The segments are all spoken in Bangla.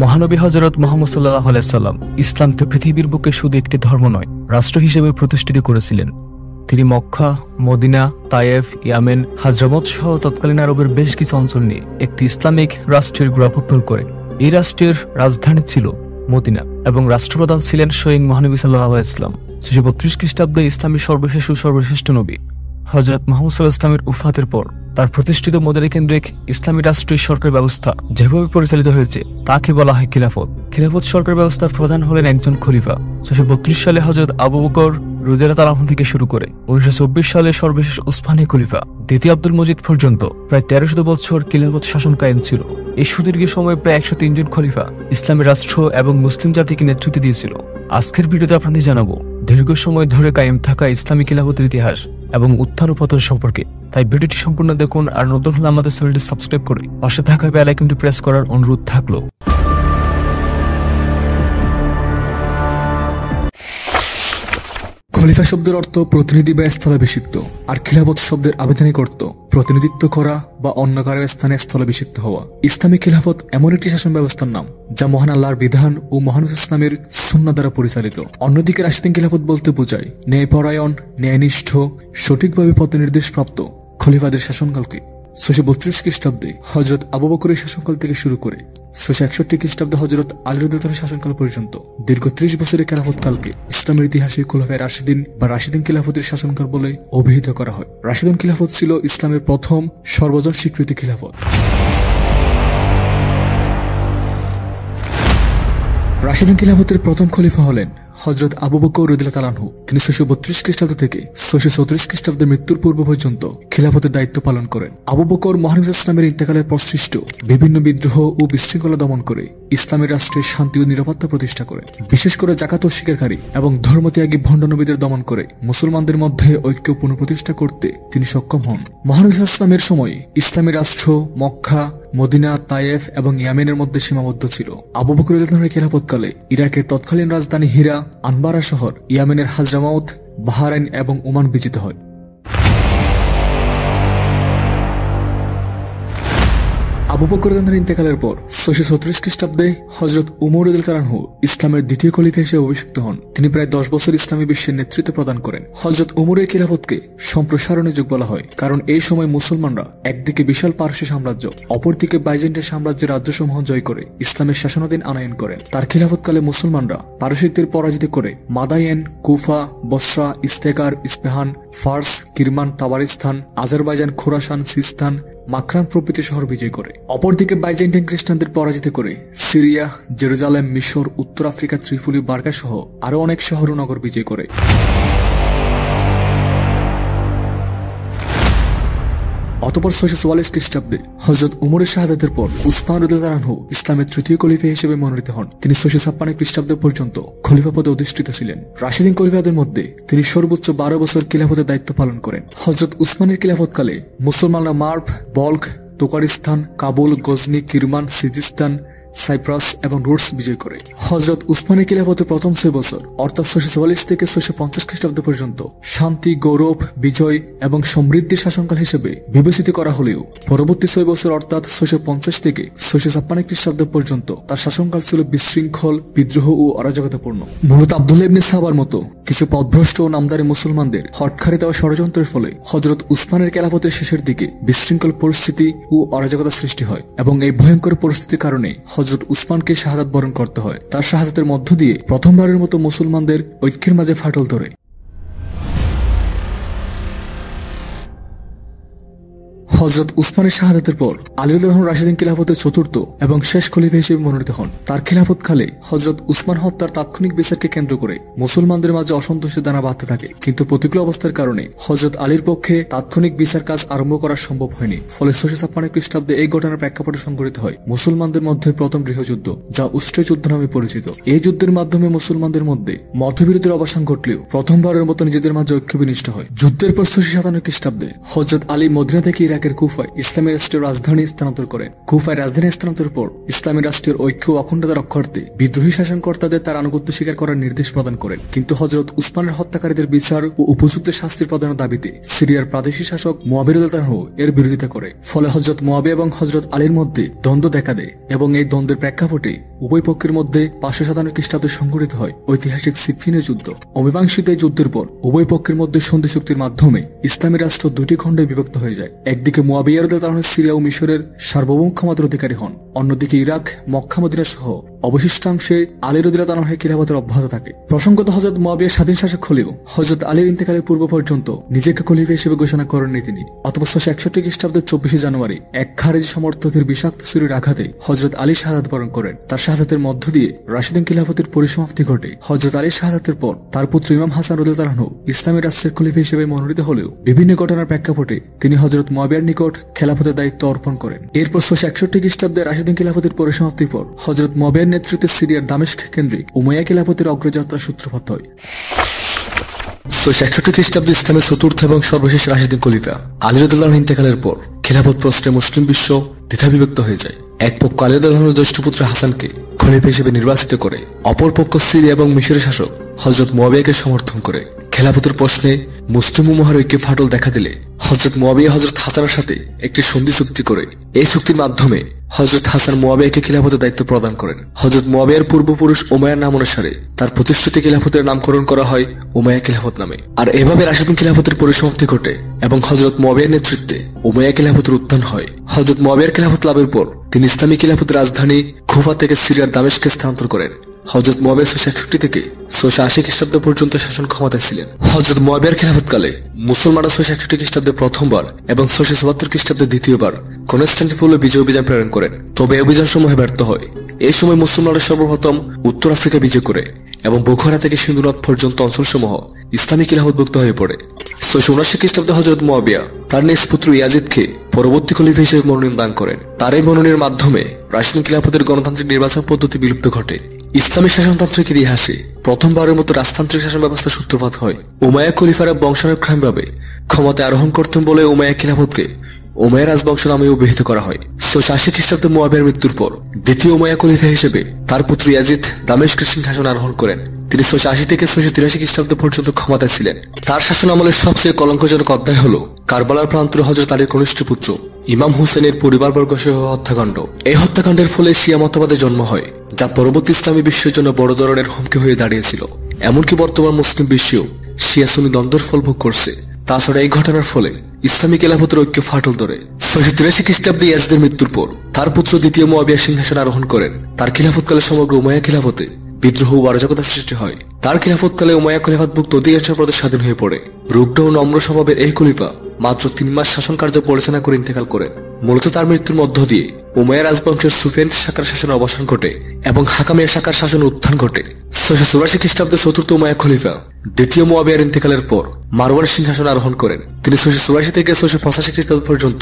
মহানবী হযরত মুহাম্মদ সাল্লাল্লাহু আলাইহি সাল্লাম ইসলামকে পৃথিবীর বুকে শুধু একটি ধর্ম নয়, রাষ্ট্র হিসেবে প্রতিষ্ঠিত করেছিলেন। তিনি মক্কা, মদিনা, তায়েফ, ইয়ামেন, হাজরামত সহ তৎকালীন আরবের বেশ কিছু অঞ্চল নিয়ে একটি ইসলামিক রাষ্ট্রের গোড়াপত্তন করেন। এই রাষ্ট্রের রাজধানী ছিল মদিনা এবং রাষ্ট্রপ্রধান ছিলেন স্বয়ং মহানবী সাল্লাল্লাহু আলাইহি সাল্লাম। 632 খ্রিস্টাব্দে ইসলামী সর্বশেষ ও সর্বশ্রেষ্ঠ নবী হযরত মুহাম্মদ সাল্লাল্লাহু আলাইহি ওয়াসাল্লামের উফাতের পর তার প্রতিষ্ঠিত মদিনা কেন্দ্রিক ইসলামী রাষ্ট্রের সরকার ব্যবস্থা যেভাবে পরিচালিত হয়েছে তাকে বলা হয় খিলাফত। খিলাফত সরকার ব্যবস্থার প্রধান হলেন একজন খলিফা। 632 সালে হযরত আবু বকর রাদিয়াল্লাহু তাআলা থেকে শুরু করে 1924 সালে সর্বশেষ উসমানী খলিফা দ্বিতীয় আব্দুল মজিদ পর্যন্ত প্রায় 1300 বছর খিলাফত শাসন কায়েম ছিল। এই সুদীর্ঘ সময়ে প্রায় 103 জন খলিফা ইসলামী রাষ্ট্র এবং মুসলিম জাতিকে নেতৃত্ব দিয়েছিল। আজকের ভিডিওতে আপনাদের জানাবো দীর্ঘ সময় ধরে কায়েম থাকা ইসলামী খিলাফতের ইতিহাস এবং উত্থান ও পতন সম্পর্কে। তাই ভিডিওটি সম্পূর্ণ দেখুন, আর নতুন হলে আমাদের চ্যানেলটি সাবস্ক্রাইব করে পাশে থাকা বেল আইকনটি প্রেস করার অনুরোধ থাকলো। খলিফা শব্দের অর্থ প্রতিনিধি বা স্থলাভিষিক্ত, আর খিলাফত শব্দের আবিধানিক অর্থ প্রতিনিধিত্ব করা বা অন্য কারো স্থানে স্থলাভিষিক্ত হওয়া। ইসলামী খিলাফত এমন একটি শাসন ব্যবস্থার নাম যা মহান আল্লাহর বিধান ও মহানবী ইসলামের সুন্নাহ দ্বারা পরিচালিত। অন্যদিকে রাশিদিন খিলাফত বলতে বোঝায় ন্যায়পরায়ণ, ন্যায়নিষ্ঠ, সঠিকভাবে পথ নির্দেশপ্রাপ্ত খলিফাদের শাসনকালকে। 632 খ্রিস্টাব্দে হযরত আবু বকরের শাসনকাল থেকে শুরু করে 661 খ্রিস্টাব্দে হযরত আলী রাদিয়াল্লাহু শাসনকাল পর্যন্ত দীর্ঘ 30 বছরের খেলাফতকালকে ইসলামের ইতিহাসে খোলাফায়ে রাশিদিন বা রাশিদিন খিলাফতের শাসনকাল বলে অভিহিত করা হয়। রাশিদিন খিলাফত ছিল ইসলামের প্রথম সর্বজন স্বীকৃত খিলাফত। রাশিদিন খিলাফতের প্রথম খলিফা হলেন হযরত আবু বকর রাদিয়াল্লাহু তাআলা আনহু। তিনি 632 খ্রিস্টাব্দ থেকে 634 খ্রিস্টাব্দের মৃত্যুর পূর্ব পর্যন্ত খিলাফতের দায়িত্ব পালন করেন। আবু বকর মহানবী ইসলামের ইন্তেকালের পর সৃষ্ট বিভিন্ন বিদ্রোহ ও বিশৃঙ্খলা দমন করে ইসলামের রাষ্ট্রের শান্তি ও নিরাপত্তা প্রতিষ্ঠা করেন। বিশেষ করে জাকাত অস্বীকারী এবং ধর্মত্যাগী ভণ্ড নবীদের দমন করে মুসলমানদের মধ্যে ঐক্য পুনঃপ্রতিষ্ঠা করতে তিনি সক্ষম হন। মহানবী ইসলামের সময় ইসলামী রাষ্ট্র মক্কা, মদিনা, তায়েফ এবং ইয়ামেনের মধ্যে সীমাবদ্ধ ছিল। আবু বকর রাদিয়াল্লাহু আনহুর খেলাফতকালে ইরাকের তৎকালীন রাজধানী হীরা, আনবারা শহর, ইয়ামেনের হাজরামাউত, বাহরাইন এবং ওমান বিজিত হয়। আবু বকর রাদিয়াল্লাহু ইন্তেকালের পর 634 খ্রিস্টাব্দে হযরত উমর রাদিয়াল্লাহু তাআলা আনহু ইসলামের দ্বিতীয় খলিফা হিসেবে অভিষিক্ত হন। তিনি প্রায় 10 বছর ইসলামী বিশ্বের নেতৃত্ব প্রদান করেন। হযরত উমরের খিলাফতকে সম্প্রসারণের যুগ বলা হয়, কারণ এই সময় মুসলমানরা একদিকে বিশাল পারস্য সাম্রাজ্য, অপরদিকে বাইজেন্টাইন সাম্রাজ্যের রাজ্যসমূহ জয় করে ইসলামের শাসনাধীন আনয়ন করেন। তার খিলাফতকালে মুসলমানরা পারসিকদের পরাজিত করে Madain, Kufa, Basra, Istakhr, Isfahan, Fars, Kirman, Tabaristan, Azerbaijan, Khorasan, Sistan, Makran প্রভৃতি শহর বিজয় করে। অপরদিকে বাইজেন্টাইন খ্রিস্টানদের পরাজিত করে সিরিয়া, জেরুজালেম, মিশর, উত্তর আফ্রিকা, ত্রিপুলি, বার্কা সহ আরো অনেক শহর ও নগর বিজয় করে। অতঃপর 644 খ্রিস্টাব্দে হযরত উমরের শাহাদাতের পর উসমান রাদিয়াল্লাহু তাআলা আনহু ইসলামের তৃতীয় খলিফা হিসেবে মনোনীত হন। তিনি 656 খ্রিস্টাব্দ পর্যন্ত খলিফা পদে অধিষ্ঠিত ছিলেন। রাশিদিন খলিফাদের মধ্যে তিনি সর্বোচ্চ 12 বছর খিলাফতের দায়িত্ব পালন করেন। হযরত উসমানের খিলাফতকালে মুসলমানরা মার্ভ, বল্ক, তোকারিস্তান, কাবুল, গজনি, কিরমান, সিজিস্তান, সাইপ্রাস এবং রোডস বিজয় করে। হযরত উসমানের খিলাফতের প্রথম 6 বছর অর্থাৎ 644 থেকে 650 খ্রিস্টাব্দ পর্যন্ত শান্তি, গৌরব, বিজয় এবং সমৃদ্ধির শাসনকাল হিসেবে বিবেচিত করা হলেও পরবর্তী 6 বছর অর্থাৎ 650 থেকে 656 খ্রিস্টাব্দ পর্যন্ত তার শাসনকাল ছিল বিশৃঙ্খল, বিদ্রোহ ও অরাজকতাপূর্ণ। মূলত আব্দুল্লাহ ইবনে সাবার মতো কিছু পথভ্রষ্ট ও নামদারি মুসলমানদের হঠকারিতা ও ষড়যন্ত্রের ফলে হযরত উসমানের খেলাফতের শেষের দিকে বিশৃঙ্খল পরিস্থিতি ও অরাজকতা সৃষ্টি হয় এবং এই ভয়ঙ্কর পরিস্থিতির কারণে হযরত উসমানকে শাহাদাত বরণ করতে হয়। তার শাহাদাতের মধ্য দিয়ে প্রথমবারের মতো মুসলমানদের ঐক্যের মাঝে ফাটল ধরে। হযরত উসমানের শাহাদাতের পর আলী রাদিয়াল্লাহু আনহু রাশিদিন খিলাফতের চতুর্থ এবং শেষ খলিফা হিসেবে মনোনীত হন। তার খিলাফতকালে হযরত উসমান হত্যার তাৎক্ষণিক বিচারকে কেন্দ্র করে মুসলমানদের মাঝে অসন্তোষের দানা বাঁধতে থাকে, কিন্তু প্রতিকূল অবস্থার কারণে হযরত আলীর পক্ষে তাৎক্ষণিক বিচার কাজ আরম্ভ করা সম্ভব হয়নি। ফলে 656 খ্রিস্টাব্দে এই ঘটনার প্রেক্ষাপটে সংঘটিত হয় মুসলমানদের মধ্যে প্রথম গৃহযুদ্ধ, যা উষ্ট্র যুদ্ধ নামে পরিচিত। এই যুদ্ধের মাধ্যমে মুসলমানদের মধ্যে মতবিরোধের অবসান ঘটলেও প্রথমবারের মতো নিজেদের মাঝে ঐক্য বিনষ্ট হয়। যুদ্ধের পর 657 খ্রিস্টাব্দে হযরত আলী মদিনা থেকে ইরাকের কুফায় ইসলামী রাষ্ট্রের রাজধানী স্থানান্তর করেন। কুফায় রাজধানী স্থানান্তরের পর ইসলামী রাষ্ট্রের ঐক্য ও অখণ্ডতা রক্ষার্থে বিদ্রোহী শাসনকর্তাদের তার আনুগত্য স্বীকার করার নির্দেশ প্রদান করেন। কিন্তু হযরত উসমানের হত্যাকারীদের বিচার ও উপযুক্ত শাস্তির প্রদানের দাবিতে সিরিয়ার প্রাদেশিক শাসক মুয়াবিয়া রাদিয়াল্লাহু আনহু এর বিরোধিতা করে। ফলে হযরত মুয়াবিয়া এবং হযরত আলীর মধ্যে দ্বন্দ্ব দেখা দেয় এবং এই দ্বন্দ্বের প্রেক্ষাপটে উভয় পক্ষের মধ্যে 557 খ্রিস্টাব্দে সংঘটিত হয় ঐতিহাসিক সিফিনের যুদ্ধ। অমীমাংসিত এই যুদ্ধের পর উভয় পক্ষের মধ্যে সন্ধি চুক্তির মাধ্যমে ইসলামী রাষ্ট্র দুটি খণ্ডে বিভক্ত হয়ে যায়। একদিকে মুয়াবিয়া রাদিয়াল্লাহু আনহু সিরিয়া ও মিশরের সার্বভৌম ক্ষমতার অধিকারী হন, অন্যদিকে ইরাক, মক্কা, মদিনা সহ অবশিষ্টাংশে আলী রাদিয়াল্লাহু আনহুর খিলাফতের অব্যাহত থাকে। প্রসঙ্গত হযরত মুয়াবিয়া স্বাধীন শাসক হলেও হযরত আলীর ইন্তেকালের পূর্ব পর্যন্ত নিজেকে খলিফা হিসেবে ঘোষণা করেননি তিনি। অতঃপর 661 খ্রিস্টাব্দের 24 জানুয়ারি এক খারেজি সমর্থকের বিষাক্ত ছুরির আঘাতে হযরত আলী শাহাদাত বরণ করেন। তার শাহাদাতের মধ্য দিয়ে রাশিদিন খিলাফতের পরিসমাপ্তি ঘটে। হযরত আলীর শাহাদাতের পর তার পুত্র ইমাম হাসান রাদিয়াল্লাহু আনহু ইসলামী রাষ্ট্রের খলিফা হিসেবে মনোনীত হলেও বিভিন্ন ঘটনার প্রেক্ষাপটে তিনি হযরত মুয়াবিয়ার নিকট খেলাফতের দায়িত্ব অর্পণ করেন। এরপর 661 খ্রিস্টাব্দে রাশিদিন খিলাফতের পরিসমাপ্তির পর হযরত মুয়াবিয়ার নেতৃত্বে সিরিয়ার দামেস্ক কেন্দ্রিক উমাইয়া খিলাফতের অগ্রযাত্রা সূত্রপাত হয়। 661 খ্রিস্টাব্দে ইসলামের চতুর্থ এবং সর্বশেষ রাশিদিন খলিফা আলী রাদিয়াল্লাহু আনহুর ইন্তেকালের পর খিলাফত প্রশ্নে মুসলিম বিশ্ব দ্বিধাবিভক্ত হয়ে যায়। এক পক্ষ আলী রাদিয়াল্লাহু আনহুর জ্যেষ্ঠ পুত্র হাসানকে খলিফা হিসেবে নির্বাচিত করে, অপর পক্ষ সিরিয়া এবং মিশরের শাসক হযরত মুয়াবিয়াকে সমর্থন করে। খেলাফতের প্রশ্নে মুসলিম উম্মাহর ঐক্যে ফাটল দেখা দিলে হযরত মুয়াবিয়া হযরত হাসানের সাথে একটি সন্ধি চুক্তি করে। এই চুক্তির মাধ্যমে হযরত হাসান মুয়াবিয়াকে খিলাফতের দায়িত্ব প্রদান করেন। হযরত মুয়াবিয়ার পূর্বপুরুষ উমাইয়ার নাম অনুসারে তার প্রতিষ্ঠিত খিলাফতের নামকরণ করা হয় উমাইয়া খিলাফত নামে। আর এভাবে রাশিদিন খিলাফতের পরিসমাপ্তি ঘটে এবং হযরত মুয়াবিয়ার নেতৃত্বে উমাইয়া খিলাফতের উত্থান হয়। হযরত মুয়াবিয়ার খিলাফত লাভের পর তিনি ইসলামী খিলাফতের রাজধানী কুফা থেকে সিরিয়ার দামেস্কে স্থানান্তর করেন। হযরত মুয়াবিয়া 661 থেকে 680 খ্রিস্টাব্দ পর্যন্ত শাসন ক্ষমতায় ছিলেন। হযরত মুয়াবিয়ার খিলাফতকালে মুসলমানরা 661 খ্রিস্টাব্দে প্রথমবার এবং 674 খ্রিস্টাব্দে দ্বিতীয়বার কনস্টান্টিনোপলে বিজয় অভিযান প্রেরণ করেন। তবে এই অভিযান সমূহে ব্যর্থ হয়। এই সময় মুসলমানরা সর্বপ্রথম উত্তর আফ্রিকা বিজয় করে এবং বুখারা থেকে সিন্ধু নদ পর্যন্ত অঞ্চলসমূহ ইসলামী খিলাফতভুক্ত হয়ে পড়ে। 679 খ্রিস্টাব্দে হযরত মুয়াবিয়া তার নিজ পুত্র ইয়াজিদকে পরবর্তী খলিফা হিসেবে মনোনয়ন দান করেন। তার এই মনোনয়নের মাধ্যমে রাশিদিন খিলাফতের গণতান্ত্রিক নির্বাচন পদ্ধতি বিলুপ্ত ঘটে। ইসলামী শাসনতান্ত্রিক ইতিহাসে প্রথমবারের মতো রাজতান্ত্রিক শাসন ব্যবস্থা সূত্রপাত হয়। উমাইয়া খলিফারা বংশানুক্রমিকভাবে ক্ষমতায় আরোহণ করতেন বলে উমাইয়া খিলাফতকে উমাইয়া রাজবংশ নামে অভিহিত করা হয়। 680 খ্রিস্টাব্দে মুয়াবিয়ার মৃত্যুর পর দ্বিতীয় উমাইয়া খলিফা হিসেবে তার পুত্র ইয়াজিদ দামেস্কের সিংহাসন আরোহণ করেন। তিনি 680 থেকে 683 খ্রিস্টাব্দ পর্যন্ত ক্ষমতায় ছিলেন। তার শাসন আমলের সবচেয়ে কলঙ্কজনক অধ্যায় হল কারবালার প্রান্তরে হযরত আলীর কনিষ্ঠ পুত্র ইমাম হুসেনের পরিবারবর্গ সহ হত্যাকাণ্ড। এই হত্যাকাণ্ডের ফলে শিয়া মতবাদের জন্ম হয়, যা পরবর্তী ইসলামী বিশ্বের জন্য বড় ধরনের হুমকি হয়ে দাঁড়িয়েছিল। এমনকি বর্তমান মুসলিম বিশ্বেও শিয়া সুন্নি দ্বন্দ্বের ফল ভোগ করছে। তাছাড়া এই ঘটনার ফলে ইসলামী খেলাফতের ঐক্য ফাটল ধরে। 683 খ্রিস্টাব্দে ইয়াজিদের মৃত্যুর পর তার পুত্র দ্বিতীয় মুয়াবিয়া সিংহাসন আরোহণ করেন। তার খিলাফতকালে সমগ্র উমাইয়া খিলাফতে বিদ্রোহ ও অরাজকতার সৃষ্টি হয়। তার খিলাফতকালে উমাইয়া খলিফাতভুক্ত অধিকাংশ প্রদেশ স্বাধীন হয়ে পড়ে। রুগ্ন ও নম্র স্বভাবের এই খলিফা মাত্র 3 মাস শাসন কার্য পরিচালনা করে ইন্তেকাল করেন। মূলত তার মৃত্যুর মধ্য দিয়ে উমাইয়া রাজবংশের সুফিয়ান শাখার শাসনের অবসান ঘটে এবং হাকামিয়া শাখার শাসনের উত্থান ঘটে। 684 খ্রিস্টাব্দে চতুর্থ উমাইয়া খলিফা দ্বিতীয় মুয়াবিয়ার ইন্তেকালের পর মারওয়ান সিংহাসন আরোহণ করেন। তিনি 684 থেকে 685 খ্রিস্টাব্দ পর্যন্ত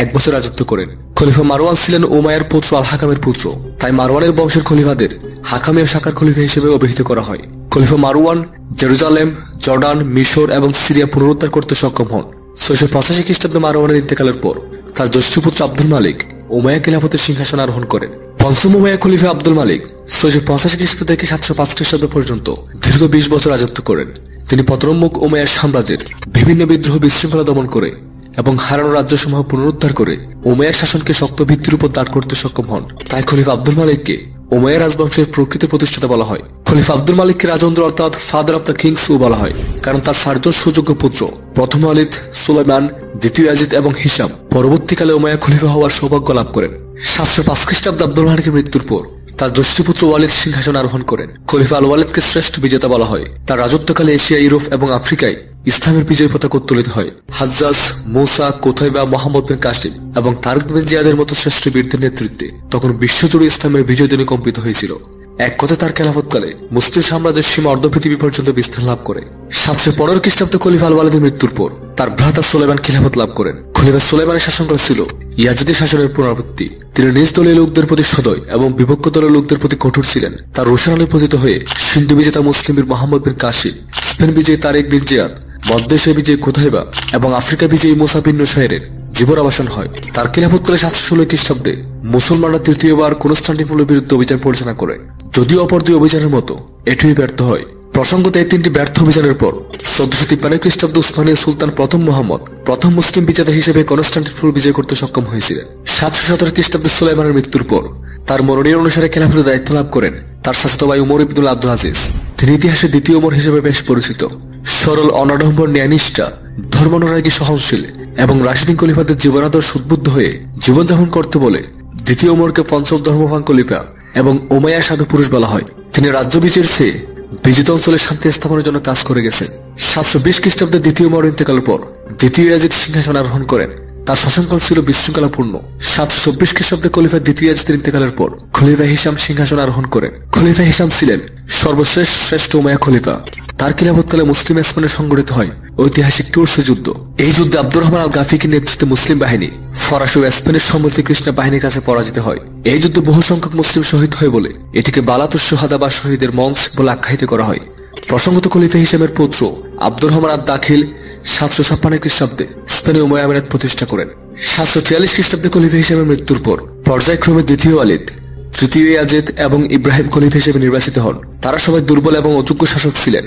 1 বছর রাজত্ব করেন। খলিফা মারওয়ান ছিলেন উমাইয়ার পুত্র আল হাকামের পুত্র, তাই মারওয়ানের বংশের খলিফাদের হাকামিয়া শাখার খলিফা হিসেবে অভিহিত করা হয়। খলিফা মারওয়ান জেরুজালেম, জর্ডান, মিশর এবং সিরিয়া পুনরুদ্ধার করতে সক্ষম হন। 685 খ্রিস্টাব্দে মারওয়ানের ইন্তেকালের পর তার জ্যেষ্ঠ পুত্র আব্দুল মালিক উমাইয়া খিলাফতের সিংহাসন আরোহণ করেন। পঞ্চম উমাইয়া খলিফা আব্দুল মালিক 685 খ্রিস্টাব্দ থেকে 705 খ্রিস্টাব্দ পর্যন্ত দীর্ঘ 20 বছর রাজত্ব করেন। তিনি পতনোন্মুখ উমাইয়া সাম্রাজ্যের বিভিন্ন বিদ্রোহ বিশৃঙ্খলা দমন করে এবং হারানো রাজ্যসমূহ পুনরুদ্ধার করে উমাইয়া শাসনকে শক্ত ভিত্তির উপর দাঁড় করতে সক্ষম হন। তাই খলিফা আব্দুল মালিককে উমাইয়া রাজবংশের প্রকৃত প্রতিষ্ঠাতা বলা হয়। খলিফা আব্দুল মালিককে রাজেন্দ্র অর্থাৎ ফাদার অব দ্য কিংস ও বলা হয়, কারণ তার 4 জন সুযোগ্য পুত্র প্রথম ওয়ালিদ, সুলাইমান, দ্বিতীয় ইয়াজিদ এবং হিশাম পরবর্তীকালে উমাইয়া খলিফা হওয়ার সৌভাগ্য লাভ করেন। 705 খ্রিস্টাব্দে আব্দুল মালিকের মৃত্যুর পর তার জ্যেষ্ঠ পুত্র ওয়ালিদ সিংহাসন আরোহণ করেন। খলিফা আল ওয়ালিদকে শ্রেষ্ঠ বিজেতা বলা হয়। তার রাজত্বকালে এশিয়া, ইউরোপ এবং আফ্রিকায় ইসলামের বিজয় পতাকা উত্তোলিত হয়। হাজ্জাজ, মুসা, কোথাইবা, মোহাম্মদ বিন কাসিম এবং তারিক বিন জিয়াদের মতো শ্রেষ্ঠ বীরদের নেতৃত্বে তখন বিশ্বজুড়ে ইসলামের বিজয় ধ্বনি কম্পিত হয়েছিল। এক কথায় তার খেলাফতকালে মুসলিম সাম্রাজ্যের সীমা অর্ধ পৃথিবী পর্যন্ত বিস্তার লাভ করে। 715 খ্রিস্টাব্দে খলিফা আল ওয়ালিদের মৃত্যুর পর তার ভ্রাতা সুলাইমান খিলাফত লাভ করেন। খলিফা সুলাইমানের শাসনকাল ছিল ইয়াজিদের শাসনের পুনরাবৃত্তি। তিনি নিজ দলীয় লোকদের প্রতি সদয় এবং বিভক্ত দলের লোকদের প্রতি কঠোর ছিলেন। তার রোশন আলী পতিত হয়ে সিন্ধু বিজেতা মুসলিম বীর মোহাম্মদ বিন কাসিম, স্পেন বিজয়ী তারিক বিন জিয়াদ, মধ্য এশিয়া বিজয়ী কোথাইবা এবং আফ্রিকা বিজয়ী মুসা বিন নুসাইরের জীবনাবসান হয়। তার খিলাফতকালে 716 খ্রিস্টাব্দে মুসলমানরা তৃতীয়বার কনস্টান্টিনোপলের বিরুদ্ধে অভিযান পরিচালনা করে, যদিও অপর 2 অভিযানের মতো এটিই ব্যর্থ হয়। প্রসঙ্গত এই 3টি ব্যর্থ অভিযানের পর 1453 খ্রিস্টাব্দে উসমানীয় সুলতান প্রথম মুহাম্মদ প্রথম মুসলিম বিজেতা হিসেবে কনস্টান্টিনোপল বিজয় করতে সক্ষম হয়েছিলেন। 717 খ্রিস্টাব্দে সুলাইমানের মৃত্যুর পর তার মনোনয়ন অনুসারে খেলাফতের দায়িত্ব লাভ করেন তার চাচাতো ভাই উমর ইবনুল আব্দুল আজিজ। তিনি ইতিহাসে দ্বিতীয় ওমর হিসেবে বেশ পরিচিত। সরল, অনাডম্বর, ন্যায়নিষ্ঠা, ধর্মানুরাগী, সহনশীল এবং রাশিদিন খলিফাদের জীবনাদর্শ উদ্বুদ্ধ হয়ে জীবনযাপন করতে বলে দ্বিতীয় ওমরকে পঞ্চম ধর্মপ্রাণ খলিফা এবং উমাইয়া সাধু পুরুষ বলা হয়। তিনি রাজ্য বিজয়ের চেয়ে বিজিত অঞ্চলে শান্তি স্থাপনের জন্য কাজ করে গেছেন। 720 খ্রিস্টাব্দে দ্বিতীয় ওমর ইন্তেকালের পর দ্বিতীয় ইয়াজিদ সিংহাসন আরোহণ করেন। তার শাসনকাল ছিল বিশৃঙ্খলাপূর্ণ। 724 খ্রিস্টাব্দে খলিফা দ্বিতীয় ইয়াজিদের ইন্তেকালের পর খলিফা হিশাম সিংহাসন আরোহণ করেন। খলিফা হিশাম ছিলেন সর্বশেষ শ্রেষ্ঠ উমাইয়া খলিফা। তার খিলাফতকালে মুসলিম স্পেনে সংগঠিত হয় ঐতিহাসিক টুরসি যুদ্ধ। এই যুদ্ধে আব্দুর রহমান আল গাফিকির নেতৃত্বে মুসলিম বাহিনী ফরাসি ও স্পেনের সম্মতি কৃষ্ণা বাহিনীর কাছে পরাজিত হয়। এই যুদ্ধে বহু সংখ্যক মুসলিম শহীদ হয় বলে এটিকে বালাতুস শুহাদা বা শহীদের মঞ্চ বলে আখ্যায়িত করা হয়। প্রসঙ্গত খলিফা হিসেবের পুত্র আব্দুর রহমান আদ দাখিল 756 খ্রিস্টাব্দে স্পেনে উমাইয়া আমিরাত প্রতিষ্ঠা করেন। 743 খ্রিস্টাব্দে খলিফা হিসেবের মৃত্যুর পর পর্যায়ক্রমে দ্বিতীয় ওয়ালিদ, তৃতীয় ইয়াজিদ এবং ইব্রাহিম খলিফা হিসেবে নির্বাচিত হন। তারা সবাই দুর্বল এবং অযোগ্য শাসক ছিলেন।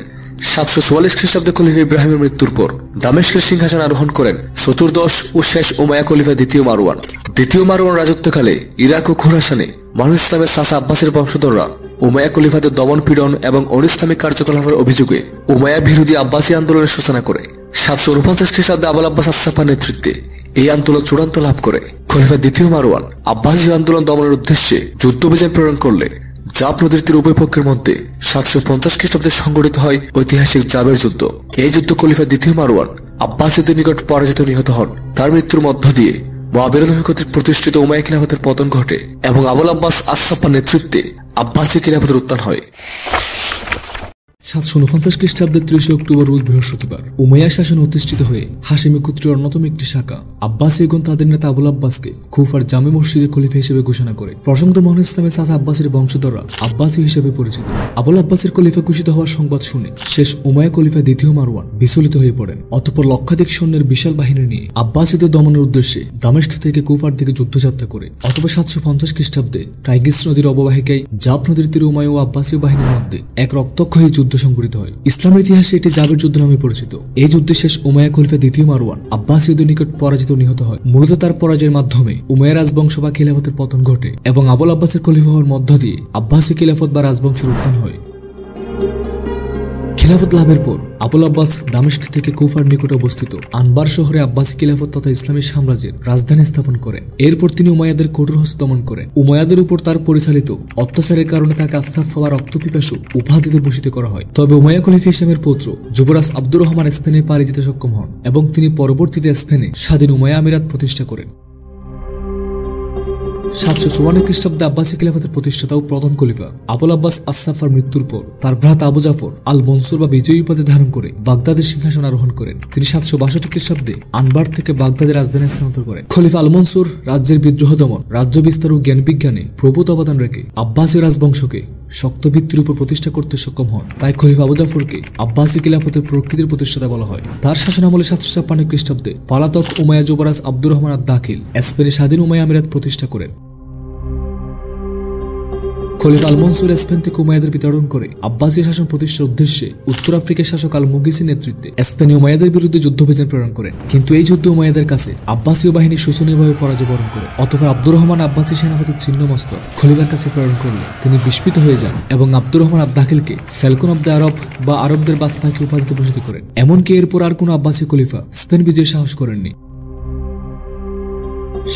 744 খ্রিস্টাব্দে খলিফা ইব্রাহিমের মৃত্যুর পর দামেস্কের সিংহাসন আরোহণ করেন চতুর্দশ ও শেষ উমাইয়া খলিফা দ্বিতীয় মারওয়ান। দ্বিতীয় মারওয়ান রাজত্বকালে ইরাক ও খুরাসানে মানুষ ইসলামের চাচা আব্বাসের বংশধররা উমাইয়া খলিফাদের দমন পীড়ন এবং অনিসলামিক কার্যকলাপের অভিযোগে উমাইয়া বিরোধী আব্বাসী আন্দোলনের সূচনা করে। 749 খ্রিস্টাব্দে আবুল আব্বাস আস-সাফার নেতৃত্বে এই আন্দোলন চূড়ান্ত লাভ করে। খলিফা দ্বিতীয় মারওয়ান আব্বাসী আন্দোলন দমনের উদ্দেশ্যে যুদ্ধ অভিযান প্রেরণ করলে জাব নদীর তীর উভয় পক্ষের মধ্যে 750 খ্রিস্টাব্দে সংঘটিত হয় ঐতিহাসিক জাবের যুদ্ধ। এই যুদ্ধ খলিফা দ্বিতীয় মারওয়ান আব্বাসীদের নিকট পরাজিত নিহত হন। তার মৃত্যুর মধ্য দিয়ে মুআবিয়া কর্তৃক প্রতিষ্ঠিত উমাইয়া খিলাফতের পতন ঘটে এবং আবুল আব্বাস আস-সাফার নেতৃত্বে আব্বাসী খিলাফতের উত্থান হয়। 749 খ্রিস্টাব্দের 30 অক্টোবর রোজ বৃহস্পতিবার উমাইয়া শাসনে অধিষ্ঠিত হয়ে হাশেমি গোত্রের অন্যতম একটি শাখা আব্বাসীগণ তাদের নেতা আবুল আব্বাসকে কুফার জামে মসজিদে খলিফা হিসেবে ঘোষণা করে। প্রসঙ্গত মহান ইসলামের চাচা আব্বাসের বংশধররা আব্বাসী হিসেবে পরিচিত। আবুল আব্বাসের খলিফা ঘোষিত হওয়ার সংবাদ শুনে শেষ উমাইয়া খলিফা দ্বিতীয় মারওয়ান বিচলিত হয়ে পড়েন। অতঃপর লক্ষাধিক সৈন্যের বিশাল বাহিনী নিয়ে আব্বাসীদের দমনের উদ্দেশ্যে দামেস্ক থেকে কুফার দিকে যুদ্ধযাত্রা করে। অতঃপর 750 খ্রিস্টাব্দে টাইগ্রিস নদীর অববাহিকায় জাব নদীর তীরে উমাইয়া ও আব্বাসী বাহিনীর মধ্যে এক রক্তক্ষয়ী যুদ্ধ সংঘটিত হয়। ইসলামের ইতিহাসে এটি জাবের যুদ্ধ নামে পরিচিত। এই যুদ্ধে শেষ উমাইয়া খলিফা দ্বিতীয় মারওয়ান আব্বাসীদের নিকট পরাজিত নিহত হয়। মূলত তার পরাজয়ের মাধ্যমে উমাইয়া রাজবংশ বা খিলাফতের পতন ঘটে এবং আবুল আব্বাসের খলিফা হওয়ার মধ্য দিয়ে আব্বাসী খিলাফত বা রাজবংশের উত্থান হয়। খিলাফত লাভের পর আবুল আব্বাস দামেস্ক থেকে কুফার নিকটে অবস্থিত আনবার শহরে আব্বাসী খিলাফত তথা ইসলামী সাম্রাজ্যের রাজধানী স্থাপন করেন। এরপর তিনি উমাইয়াদের কঠোর হস্ত দমন করেন। উমাইয়াদের উপর তার পরিচালিত অত্যাচারের কারণে তাকে আস-সাফা বা রক্তপিপাসু উপাধিতে ভূষিত করা হয়। তবে উমাইয়া খলিফা হিশামের পুত্র যুবরাজ আব্দুর রহমান স্পেনে পাড়ি দিতে সক্ষম হন এবং তিনি পরবর্তীতে স্পেনে স্বাধীন উমাইয়া আমিরাত প্রতিষ্ঠা করেন। 754 খ্রিস্টাব্দে আব্বাসী খিলাফতের প্রতিষ্ঠাতা ও প্রথম খলিফা আবুল আব্বাস আস-সাফার মৃত্যুর পর তার ভ্রাতা আবু জাফর আল মনসুর বা বিজয়ী উপাধি ধারণ করে বাগদাদের সিংহাসন আরোহণ করেন। তিনি 762 খ্রিস্টাব্দে আনবার থেকে বাগদাদের রাজধানী স্থানান্তর করেন। খলিফা আল মনসুর রাজ্যের বিদ্রোহ দমন, রাজ্য বিস্তার ও জ্ঞান বিজ্ঞানে প্রভূত অবদান রেখে আব্বাসী রাজবংশকে শক্ত ভিত্তির উপর প্রতিষ্ঠা করতে সক্ষম হন। তাই খলিফা আবু জাফরকে আব্বাসী খিলাফতের প্রকৃতির প্রতিষ্ঠাতা বলা হয়। তার শাসন আমলে 756 খ্রিস্টাব্দে পলাতক উমাইয়া যুবরাজ আব্দুর রহমান আদ দাখিল স্পেনে স্বাধীন উমাইয়া আমিরাত প্রতিষ্ঠা করেন। খলিফা আল মনসুর স্পেন থেকে উমাইয়াদের বিতাড়ন করে আব্বাসী শাসন প্রতিষ্ঠার উদ্দেশ্যে উত্তর আফ্রিকার শাসক আল মুগিসির নেতৃত্বে স্পেনে উমাইয়াদের বিরুদ্ধে যুদ্ধভিযান প্রেরণ করেন। কিন্তু এই যুদ্ধ উমাইয়াদের কাছে আব্বাসীয় বাহিনী শোচনীয়ভাবে পরাজয় বরণ করে। অতঃপর আব্দুর রহমান আব্বাসী সেনাপতির ছিন্নমস্তক খলিফার কাছে প্রেরণ করলে তিনি বিস্মিত হয়ে যান এবং আব্দুর রহমান আদ দাখিলকে ফ্যালকন অব দ্য আরব বা আরবদের বাজপাখি উপাধিতে ভূষিত করেন। এমনকি এরপর আর কোনো আব্বাসী খলিফা স্পেন বিজয়ের সাহস করেননি।